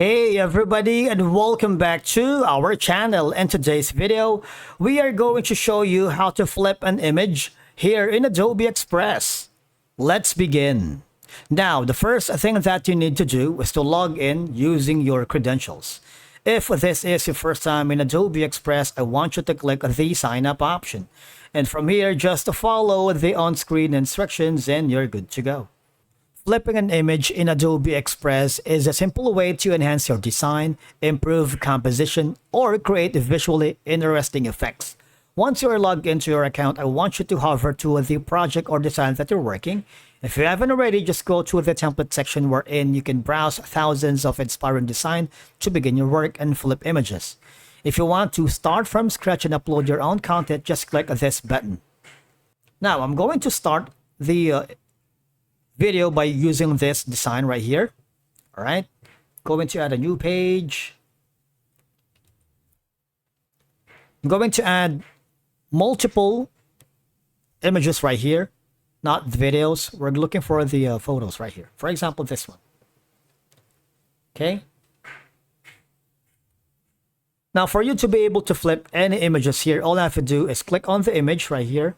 Hey everybody, and welcome back to our channel. In today's video, we are going to show you how to flip an image here in Adobe Express. Let's begin. Now, the first thing that you need to do is to log in using your credentials. If this is your first time in Adobe Express, I want you to click the sign up option. And from here, just follow the on-screen instructions and you're good to go. Flipping an image in Adobe Express is a simple way to enhance your design, improve composition, or create visually interesting effects. Once you are logged into your account, I want you to hover to the project or design that you're working. If you haven't already, just go to the template section wherein you can browse thousands of inspiring design to begin your work and flip images. If you want to start from scratch and upload your own content, just click this button. Now, I'm going to start the video by using this design right here. All right, going to add a new page. I'm going to add multiple images right here, not the videos. We're looking for the photos right here. For example, this one. Okay. Now, for you to be able to flip any images here, all I have to do is click on the image right here.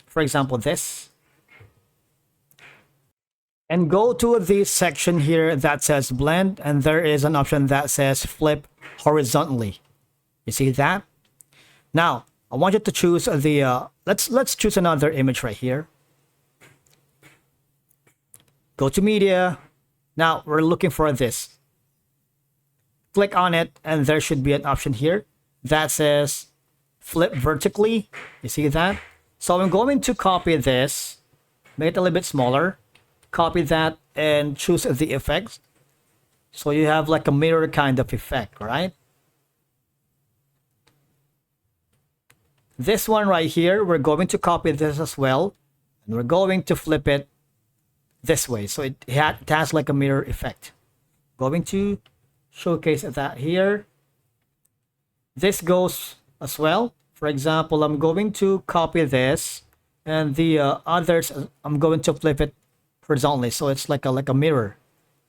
For example, this. And go to the section here that says blend, and there is an option that says flip horizontally. You see that? Now, I want you to choose the let's choose another image right here. Go to media. Now, we're looking for this. Click on it, and there should be an option here that says flip vertically. You see that? So I'm going to copy this, make it a little bit smaller. Copy that and choose the effects. So you have like a mirror kind of effect, right? This one right here, we're going to copy this as well. And we're going to flip it this way. So it has like a mirror effect. Going to showcase that here. This goes as well. For example, I'm going to copy this. And the others, I'm going to flip it horizontally, so it's like a mirror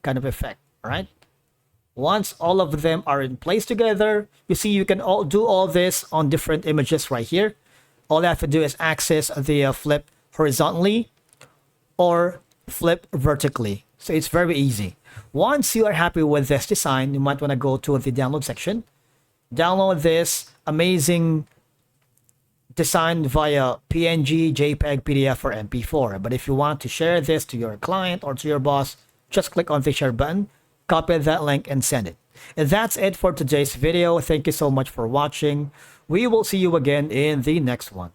kind of effect. All right, once all of them are in place together, you see you can do all this on different images right here. All you have to do is access the flip horizontally or flip vertically. So it's very easy. Once you are happy with this design, you might want to go to the download section, download this amazing design via PNG, JPEG, PDF, or MP4. But if you want to share this to your client or to your boss, just click on the share button, copy that link, and send it. And that's it for today's video. Thank you so much for watching. We will see you again in the next one.